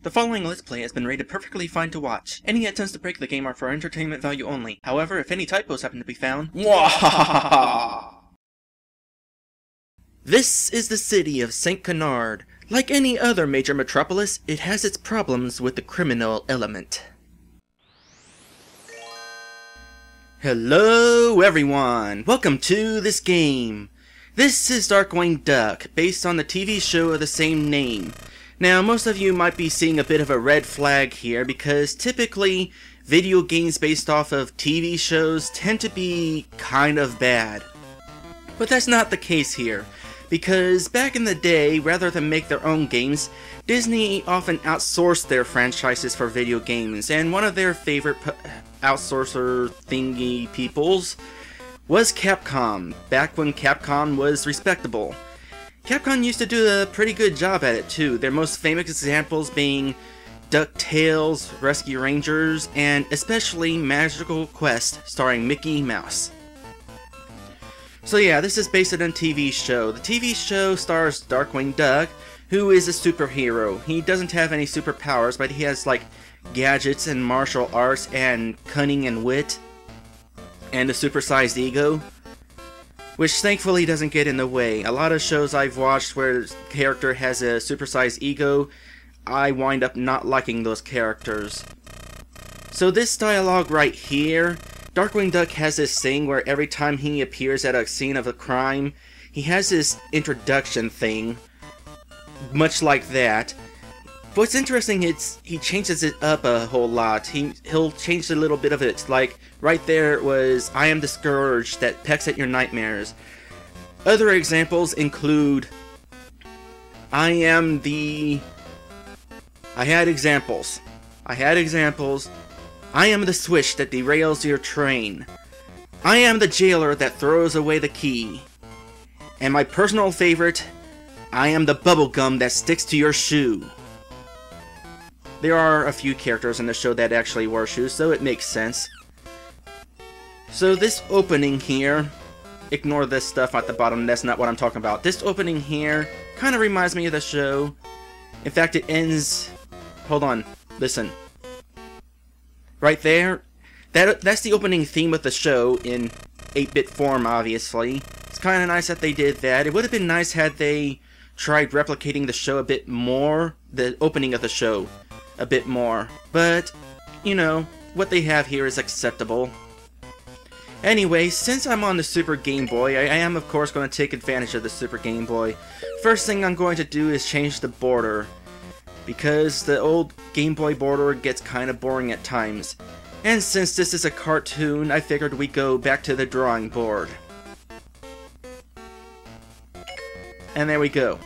The following Let's Play has been rated perfectly fine to watch. Any attempts to break the game are for entertainment value only. However, if any typos happen to be found, mwahaha! This is the city of St. Canard. Like any other major metropolis, it has its problems with the criminal element. Hello everyone! Welcome to this game! This is Darkwing Duck, based on the TV show of the same name. Now, most of you might be seeing a bit of a red flag here, because typically, video games based off of TV shows tend to be kind of bad. But that's not the case here, because back in the day, rather than make their own games, Disney often outsourced their franchises for video games, and one of their favorite outsourcer thingy peoples was Capcom, back when Capcom was respectable. Capcom used to do a pretty good job at it too, their most famous examples being DuckTales, Rescue Rangers, and especially Magical Quest starring Mickey Mouse. So yeah, this is based on a TV show. The TV show stars Darkwing Duck, who is a superhero. He doesn't have any superpowers, but he has like gadgets and martial arts and cunning and wit, and a supersized ego, which thankfully doesn't get in the way. A lot of shows I've watched where the character has a supersized ego, I wind up not liking those characters. So this dialogue right here, Darkwing Duck has this thing where every time he appears at a scene of a crime, he has this introduction thing, much like that. What's interesting is he changes it up a whole lot. He'll change a little bit of it. Like, right there was, I am the scourge that pecks at your nightmares. Other examples include, I had examples. I am the switch that derails your train. I am the jailer that throws away the key. And my personal favorite, I am the bubblegum that sticks to your shoe. There are a few characters in the show that actually wear shoes, so it makes sense. So this opening here, ignore this stuff at the bottom, that's not what I'm talking about. This opening here kind of reminds me of the show. In fact, it ends... Hold on, listen. Right there, that's the opening theme of the show in 8-bit form, obviously. It's kind of nice that they did that. It would have been nice had they tried replicating the show a bit more, the opening of the show a bit more, but, you know, what they have here is acceptable. Anyway, since I'm on the Super Game Boy, I am of course going to take advantage of the Super Game Boy. First thing I'm going to do is change the border, because the old Game Boy border gets kind of boring at times. And since this is a cartoon, I figured we'd go back to the drawing board. And there we go.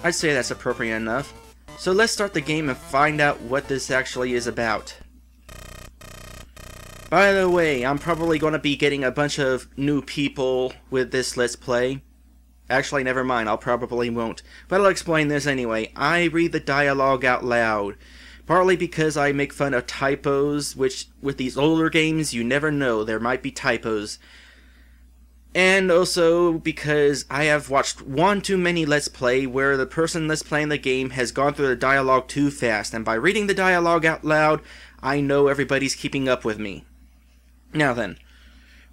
I'd say that's appropriate enough. So let's start the game and find out what this actually is about. By the way, I'm probably going to be getting a bunch of new people with this Let's Play. Actually, never mind, I'll probably won't. But I'll explain this anyway. I read the dialogue out loud. Partly because I make fun of typos, which with these older games you never know, there might be typos. And also because I have watched one too many Let's Play where the person Let's Playing the game has gone through the dialogue too fast, and by reading the dialogue out loud, I know everybody's keeping up with me. Now then,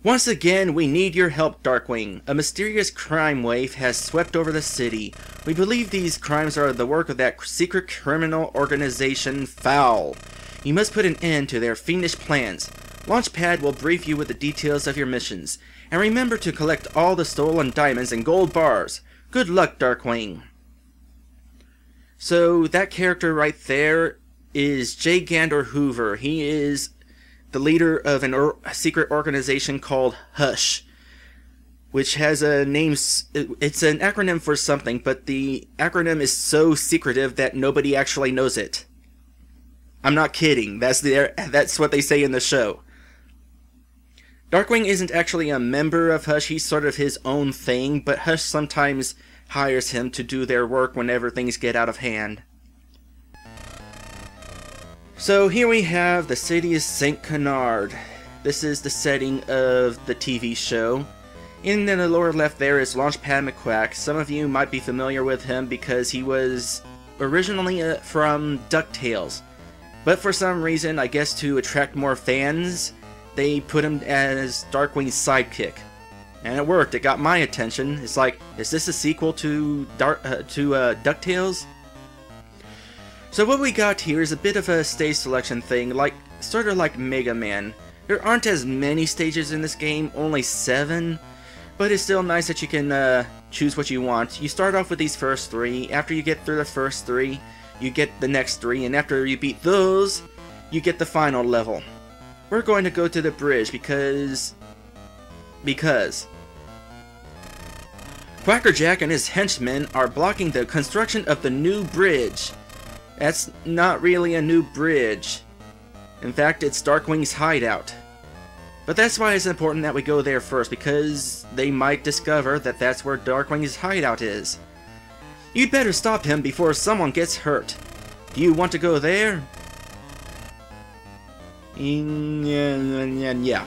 once again we need your help, Darkwing. A mysterious crime wave has swept over the city. We believe these crimes are the work of that secret criminal organization, Foul. You must put an end to their fiendish plans. Launchpad will brief you with the details of your missions. And remember to collect all the stolen diamonds and gold bars. Good luck, Darkwing. So, that character right there is J. Gander Hoover. He is the leader of a secret organization called HUSH, which has a name... It's an acronym for something, but the acronym is so secretive that nobody actually knows it. I'm not kidding. That's what they say in the show. Darkwing isn't actually a member of HUSH, he's sort of his own thing, but HUSH sometimes hires him to do their work whenever things get out of hand. So here we have the city of St. Canard. This is the setting of the TV show. In the lower left there is Launchpad McQuack. Some of you might be familiar with him because he was originally from DuckTales. But for some reason, I guess to attract more fans, they put him as Darkwing's sidekick. And it worked, it got my attention. It's like, is this a sequel to DuckTales? So what we got here is a bit of a stage selection thing, sort of like Mega Man. There aren't as many stages in this game, only 7, but it's still nice that you can choose what you want. You start off with these first 3, after you get through the first 3, you get the next 3, and after you beat those, you get the final level. We're going to go to the bridge because Quacker Jack and his henchmen are blocking the construction of the new bridge. That's not really a new bridge. In fact, it's Darkwing's hideout. But that's why it's important that we go there first, because they might discover that that's where Darkwing's hideout is. You'd better stop him before someone gets hurt. Do you want to go there? Yeah.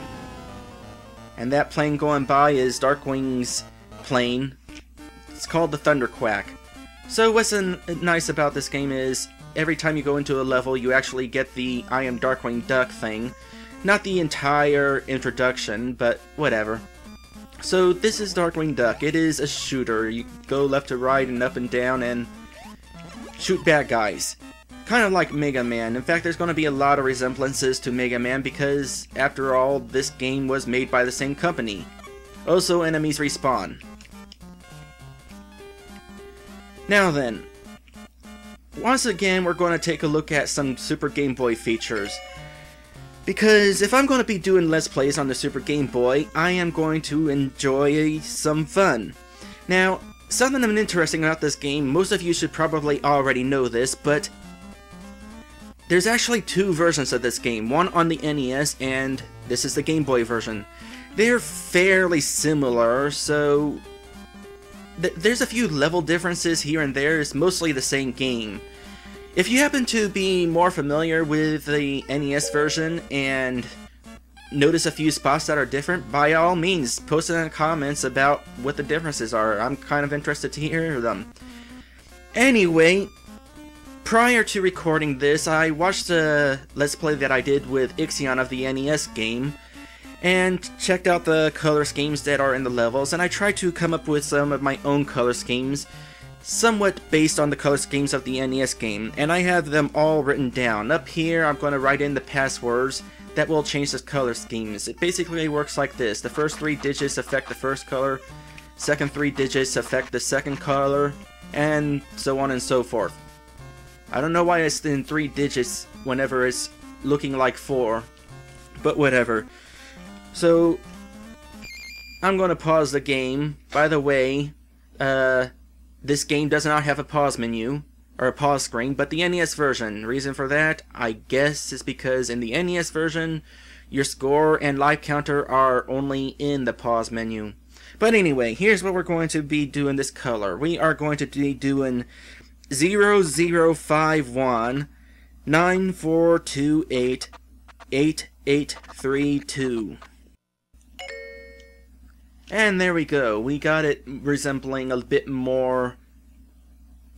And that plane going by is Darkwing's plane. It's called the Thunderquack. So what's nice about this game is, every time you go into a level, you actually get the I am Darkwing Duck thing. Not the entire introduction, but whatever. So this is Darkwing Duck. It is a shooter. You go left to right and up and down and shoot bad guys. Kind of like Mega Man. In fact, there's going to be a lot of resemblances to Mega Man because, after all, this game was made by the same company. Also, enemies respawn. Now then, once again, we're going to take a look at some Super Game Boy features. Because if I'm going to be doing Let's Plays on the Super Game Boy, I am going to enjoy some fun. Now, something interesting about this game, most of you should probably already know this, but there's actually 2 versions of this game. One on the NES, and this is the Game Boy version. They're fairly similar, so there's a few level differences here and there. It's mostly the same game. If you happen to be more familiar with the NES version and notice a few spots that are different, by all means, post it in the comments about what the differences are. I'm kind of interested to hear them. Anyway, prior to recording this, I watched a Let's Play that I did with Ixion of the NES game, and checked out the color schemes that are in the levels, and I tried to come up with some of my own color schemes, somewhat based on the color schemes of the NES game, and I have them all written down. Up here, I'm going to write in the passwords that will change the color schemes. It basically works like this. The first 3 digits affect the first color, second 3 digits affect the second color, and so on and so forth. I don't know why it's in 3 digits whenever it's looking like 4, but whatever. So, I'm going to pause the game. By the way, this game does not have a pause menu, or a pause screen, but the NES version. Reason for that, I guess, is because in the NES version, your score and life counter are only in the pause menu. But anyway, here's what we're going to be doing this color. We are going to be doing 0051 9428 8832. And there we go. We got it resembling a bit more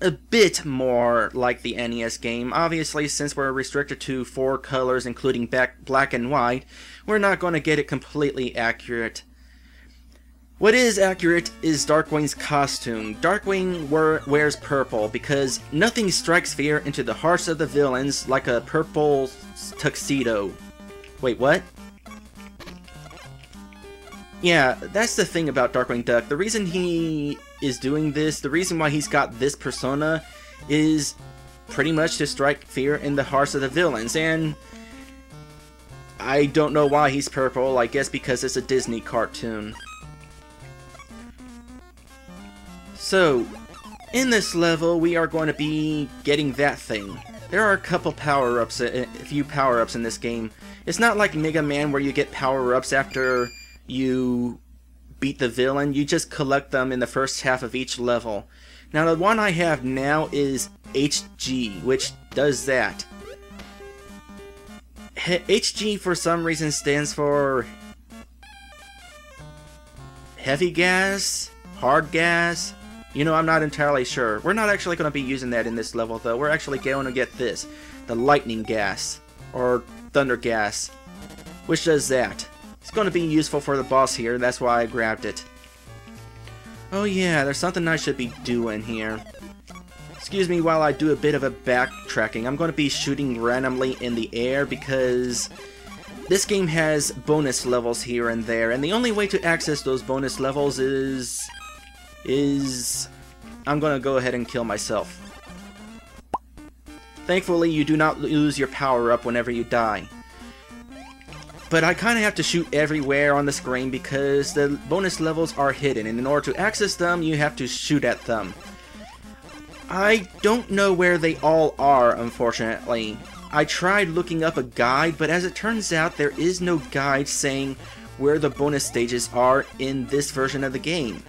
like the NES game. Obviously, since we're restricted to 4 colors, including black and white, we're not going to get it completely accurate. What is accurate is Darkwing's costume. Darkwing wears purple because nothing strikes fear into the hearts of the villains like a purple tuxedo. Wait, what? Yeah, that's the thing about Darkwing Duck. The reason he is doing this, the reason why he's got this persona, is pretty much to strike fear in the hearts of the villains, and I don't know why he's purple. I guess because it's a Disney cartoon. So, in this level, we are going to be getting that thing. There are a couple power-ups, a few power-ups in this game. It's not like Mega Man where you get power-ups after you beat the villain. You just collect them in the first half of each level. Now, the one I have now is HG, which does that. HG, for some reason, stands for heavy gas, hard gas, You know, I'm not entirely sure. We're not actually going to be using that in this level, though. We're actually going to get this. The lightning gas. Or thunder gas. Which does that. It's going to be useful for the boss here. That's why I grabbed it. Oh yeah, there's something I should be doing here. Excuse me while I do a bit of a backtracking. I'm going to be shooting randomly in the air because this game has bonus levels here and there. And the only way to access those bonus levels is I'm gonna go ahead and kill myself. Thankfully, you do not lose your power-up whenever you die. But I kinda have to shoot everywhere on the screen because the bonus levels are hidden, and in order to access them, you have to shoot at them. I don't know where they all are, unfortunately. I tried looking up a guide, but as it turns out, there is no guide saying where the bonus stages are in this version of the game.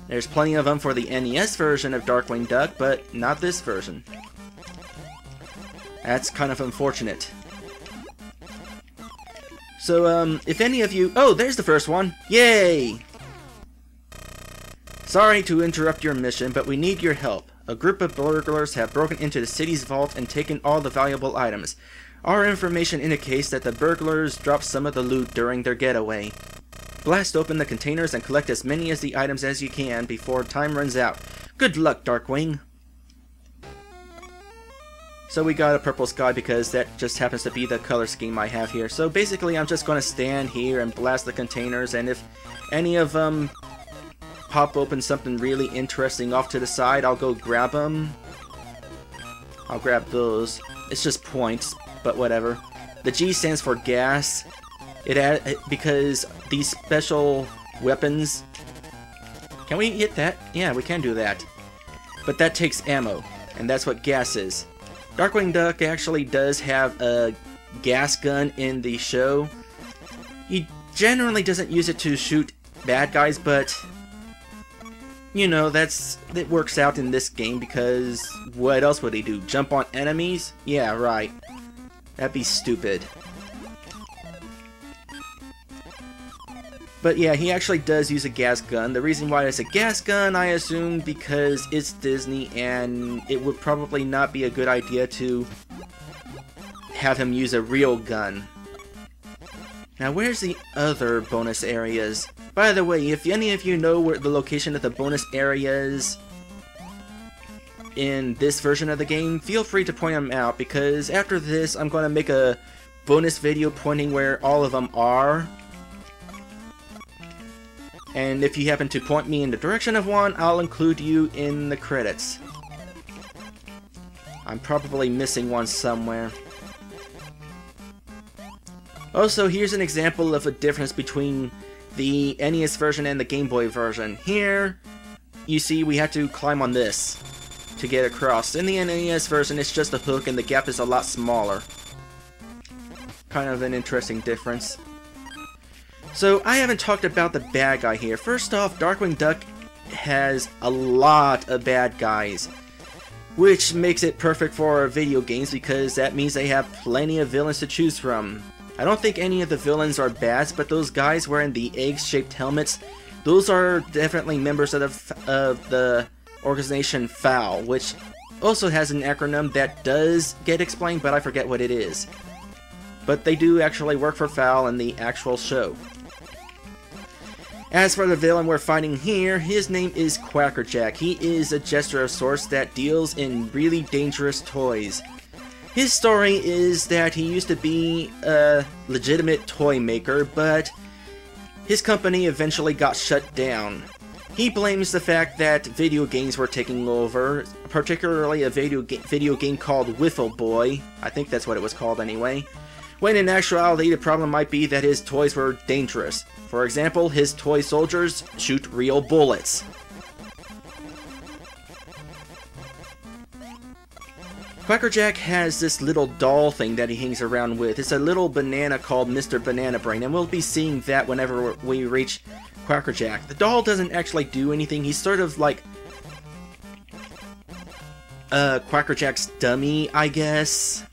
There's plenty of them for the NES version of Darkwing Duck, but not this version. That's kind of unfortunate. So, if any of you... Oh, there's the first one! Yay! Sorry to interrupt your mission, but we need your help. A group of burglars have broken into the city's vault and taken all the valuable items. Our information indicates that the burglars dropped some of the loot during their getaway. Blast open the containers and collect as many of the items as you can before time runs out. Good luck, Darkwing! So we got a purple sky because that just happens to be the color scheme I have here. So basically I'm just going to stand here and blast the containers, and if any of them pop open something really interesting off to the side, I'll go grab them. I'll grab those. It's just points, but whatever. The G stands for gas. Because these special weapons... Can we hit that? Yeah, we can do that. But that takes ammo, and that's what gas is. Darkwing Duck actually does have a gas gun in the show. He generally doesn't use it to shoot bad guys, but... You know, it works out in this game because what else would he do? Jump on enemies? Yeah, right. That'd be stupid. But yeah, he actually does use a gas gun. The reason why it's a gas gun, I assume, because it's Disney and it would probably not be a good idea to have him use a real gun. Now, where's the other bonus areas? By the way, if any of you know where the location of the bonus areas in this version of the game, feel free to point them out, because after this, I'm going to make a bonus video pointing where all of them are. And if you happen to point me in the direction of one, I'll include you in the credits. I'm probably missing one somewhere. Also, here's an example of a difference between the NES version and the Game Boy version. Here, you see we have to climb on this to get across. In the NES version, it's just a hook and the gap is a lot smaller. Kind of an interesting difference. So, I haven't talked about the bad guy here. First off, Darkwing Duck has a lot of bad guys, which makes it perfect for video games because that means they have plenty of villains to choose from. I don't think any of the villains are bad, but those guys wearing the egg-shaped helmets, those are definitely members of the organization FOUL, which also has an acronym that does get explained, but I forget what it is. But they do actually work for FOUL in the actual show. As for the villain we're fighting here, his name is Quackerjack. He is a jester of sorts that deals in really dangerous toys. His story is that he used to be a legitimate toy maker, but his company eventually got shut down. He blames the fact that video games were taking over, particularly a video game called Wiffle Boy. I think that's what it was called anyway. When in actuality, the problem might be that his toys were dangerous. For example, his toy soldiers shoot real bullets. Quackerjack has this little doll thing that he hangs around with. It's a little banana called Mr. Banana Brain, and we'll be seeing that whenever we reach Quackerjack. The doll doesn't actually do anything. He's sort of like Quackerjack's dummy, I guess.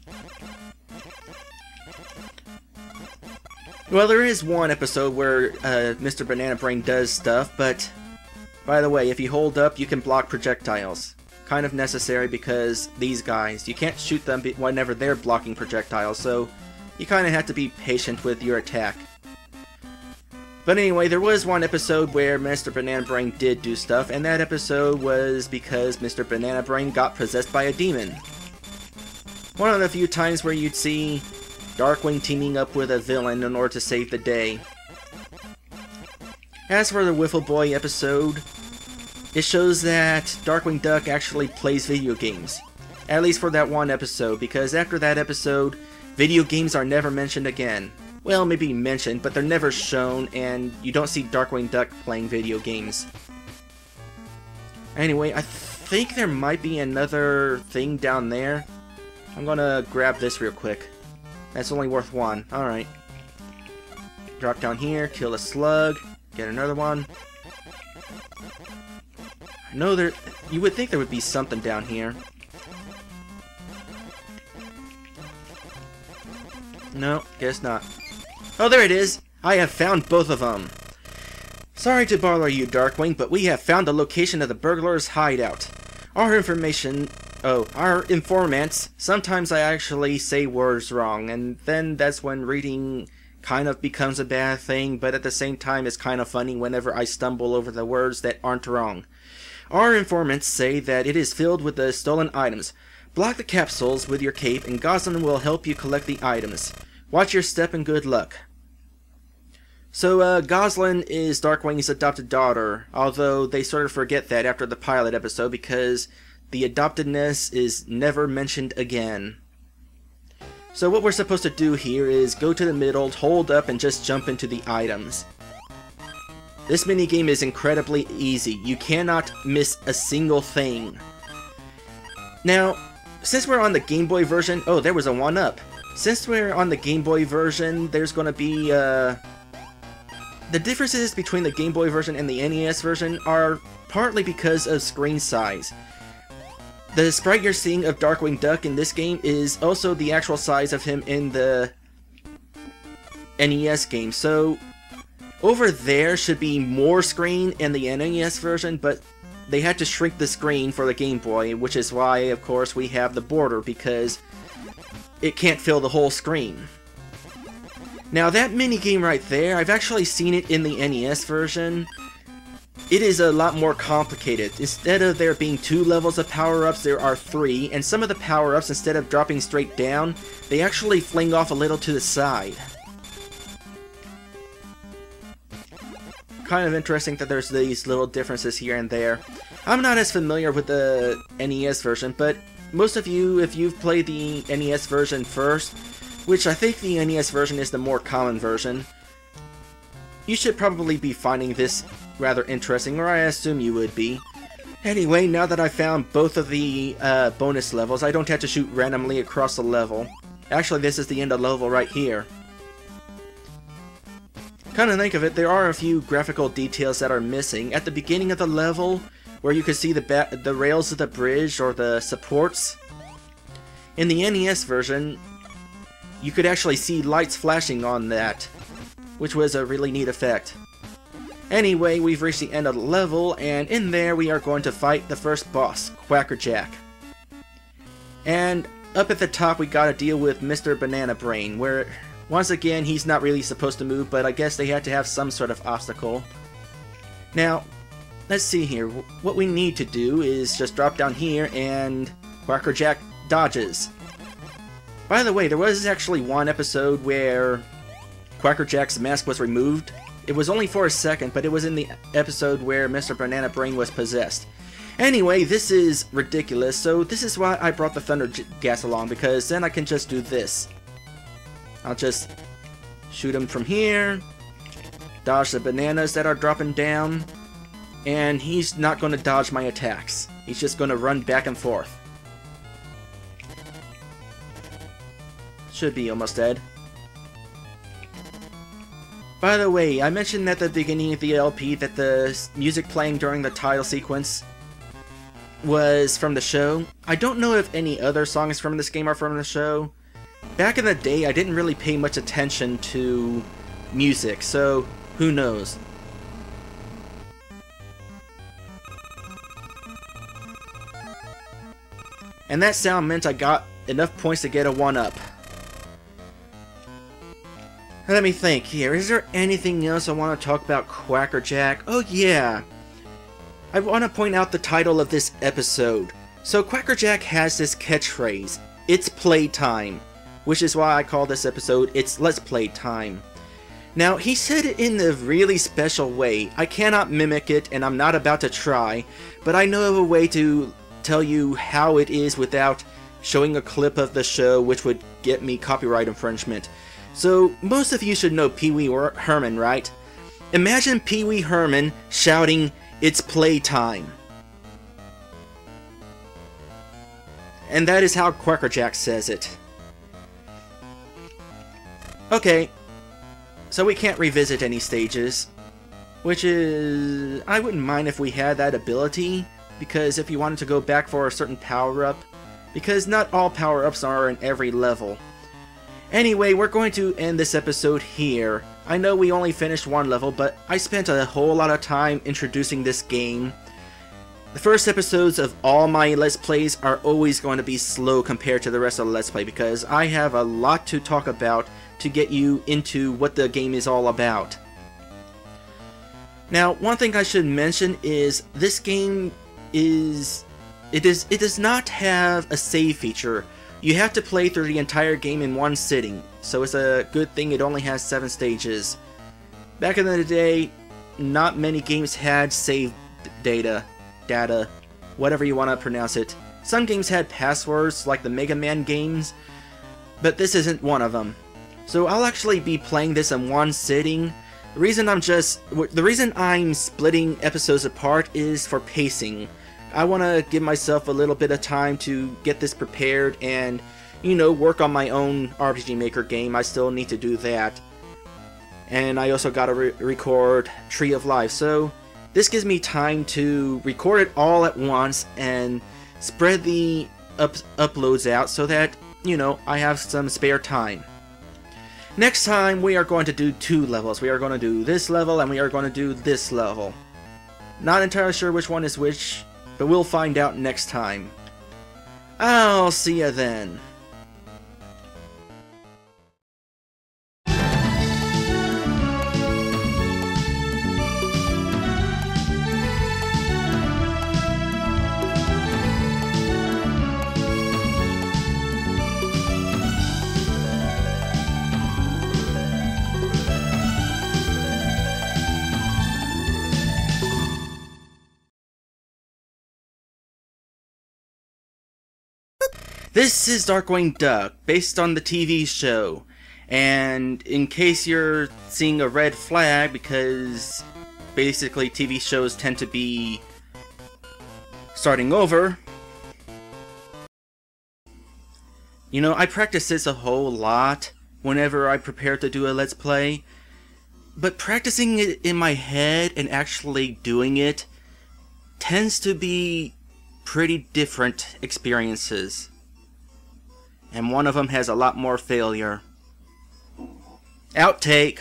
Well, there is one episode where Mr. Banana Brain does stuff, but By the way, if you hold up, you can block projectiles. Kind of necessary because these guys, you can't shoot them whenever they're blocking projectiles, so you kind of have to be patient with your attack. But anyway, there was one episode where Mr. Banana Brain did do stuff, and that episode was because Mr. Banana Brain got possessed by a demon. One of the few times where you'd see Darkwing teaming up with a villain in order to save the day. As for the Wiffle Boy episode, it shows that Darkwing Duck actually plays video games. At least for that one episode, because after that episode, video games are never mentioned again. Well, maybe mentioned, but they're never shown, and you don't see Darkwing Duck playing video games. Anyway, I think there might be another thing down there. I'm gonna grab this real quick. That's only worth one. Alright. Drop down here, kill a slug, get another one. I know you would think there would be something down here. No, guess not. Oh, there it is! I have found both of them! Sorry to bother you, Darkwing, but we have found the location of the burglar's hideout. Our informants, sometimes I actually say words wrong, and then that's when reading kind of becomes a bad thing, but at the same time it's kind of funny whenever I stumble over the words that aren't wrong. Our informants say that it is filled with the stolen items. Block the capsules with your cape and Goslin will help you collect the items. Watch your step and good luck. So, Goslin is Darkwing's adopted daughter, although they sort of forget that after the pilot episode because the adoptedness is never mentioned again. So what we're supposed to do here is go to the middle, hold up, and just jump into the items. This minigame is incredibly easy. You cannot miss a single thing. Now, since we're on the Game Boy version... Oh, there was a 1-up. Since we're on the Game Boy version, there's going to be... The differences between the Game Boy version and the NES version are partly because of screen size. The sprite you're seeing of Darkwing Duck in this game is also the actual size of him in the NES game. So over there should be more screen in the NES version, but they had to shrink the screen for the Game Boy, which is why, of course, we have the border, because it can't fill the whole screen. Now that minigame right there, I've actually seen it in the NES version. It is a lot more complicated. Instead of there being 2 levels of power-ups, there are 3, and some of the power-ups, instead of dropping straight down, they actually fling off a little to the side. Kind of interesting that there's these little differences here and there. I'm not as familiar with the NES version, but most of you, if you've played the NES version first, which I think the NES version is the more common version, you should probably be finding this rather interesting, or I assume you would be. Anyway, now that I found both of the bonus levels, I don't have to shoot randomly across the level. Actually, this is the end of the level right here. Come to think of it, there are a few graphical details that are missing. At the beginning of the level, where you can see the rails of the bridge or the supports, in the NES version, you could actually see lights flashing on that, which was a really neat effect. Anyway, we've reached the end of the level, and in there we are going to fight the first boss, Quackerjack. And up at the top we gotta deal with Mr. Banana Brain, where, once again, he's not really supposed to move, but I guess they had to have some sort of obstacle. Now, let's see here. What we need to do is just drop down here, and Quackerjack dodges. By the way, there was actually one episode where Quackerjack's mask was removed. It was only for a second, but it was in the episode where Mr. Banana Brain was possessed. Anyway, this is ridiculous, so this is why I brought the Thunder Gas along, because then I can just do this. I'll just shoot him from here, dodge the bananas that are dropping down, and he's not going to dodge my attacks. He's just going to run back and forth. Should be almost dead. By the way, I mentioned at the beginning of the LP that the music playing during the title sequence was from the show. I don't know if any other songs from this game are from the show. Back in the day, I didn't really pay much attention to music, so who knows. And that sound meant I got enough points to get a 1-up. Let me think here. Is there anything else I want to talk about Quackerjack? Oh yeah. I want to point out the title of this episode. So Quackerjack has this catchphrase, "It's playtime," which is why I call this episode It's Let's Play Time. Now, he said it in a really special way. I cannot mimic it, and I'm not about to try, but I know of a way to tell you how it is without showing a clip of the show, which would get me copyright infringement. So, most of you should know Pee Wee Herman, right? Imagine Pee Wee Herman shouting, "It's playtime." And that is how Quackerjack says it. Okay, so we can't revisit any stages, which is... I wouldn't mind if we had that ability, because if you wanted to go back for a certain power-up, because not all power-ups are in every level. Anyway, we're going to end this episode here. I know we only finished one level, but I spent a whole lot of time introducing this game. The first episodes of all my Let's Plays are always going to be slow compared to the rest of the Let's Play, because I have a lot to talk about to get you into what the game is all about. Now, one thing I should mention is this game it does not have a save feature. You have to play through the entire game in one sitting, so it's a good thing it only has 7 stages. Back in the day, not many games had save data, whatever you want to pronounce it. Some games had passwords, like the Mega Man games, but this isn't one of them. So I'll actually be playing this in one sitting. The reason I'm splitting episodes apart is for pacing. I want to give myself a little bit of time to get this prepared and, you know, work on my own RPG Maker game. I still need to do that. And I also gotta record Tree of Life, so this gives me time to record it all at once and spread the uploads out so that, you know, I have some spare time. Next time we are going to do 2 levels. We are going to do this level and we are going to do this level. Not entirely sure which one is which, but we'll find out next time. I'll see ya then. This is Darkwing Duck, based on the TV show. And in case you're seeing a red flag, because basically TV shows tend to be starting over. You know, I practice this a whole lot whenever I prepare to do a Let's Play. But practicing it in my head and actually doing it tends to be pretty different experiences. And one of them has a lot more failure. Outtake.